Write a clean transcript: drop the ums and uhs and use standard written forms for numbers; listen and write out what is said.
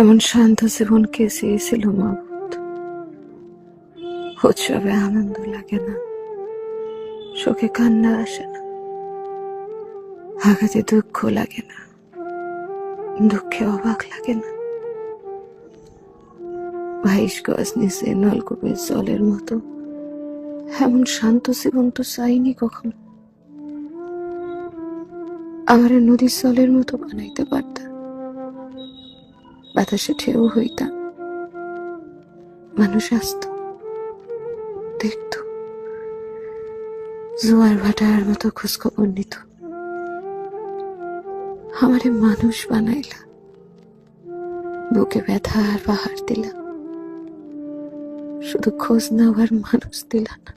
এমন শান্ত জীবন কে চেয়েছিল মাবুদ? উৎসবে আনন্দ লাগে না, শোকে কান্না আসে না, আঘাতে দুঃখ লাগে না, দুঃখে অবাক লাগে না। 22 গজ নিচে নলকূপের জলের মতো এমন শান্ত জীবন তো চাইনি কখনো। আমার নদীর জলের মতো বানাইতে পারতাম, বাতাসে ঢেউ হইতাম, মানুষ আসতো, দেখতো, জোয়ার ভাটার মতো খোঁজখবর নিত। আমারে মানুষ বানাইলা, বুকে ব্যথা আর পাহাড় দিলা, শুধু খোঁজ নেওয়ার মানুষ দিলা না।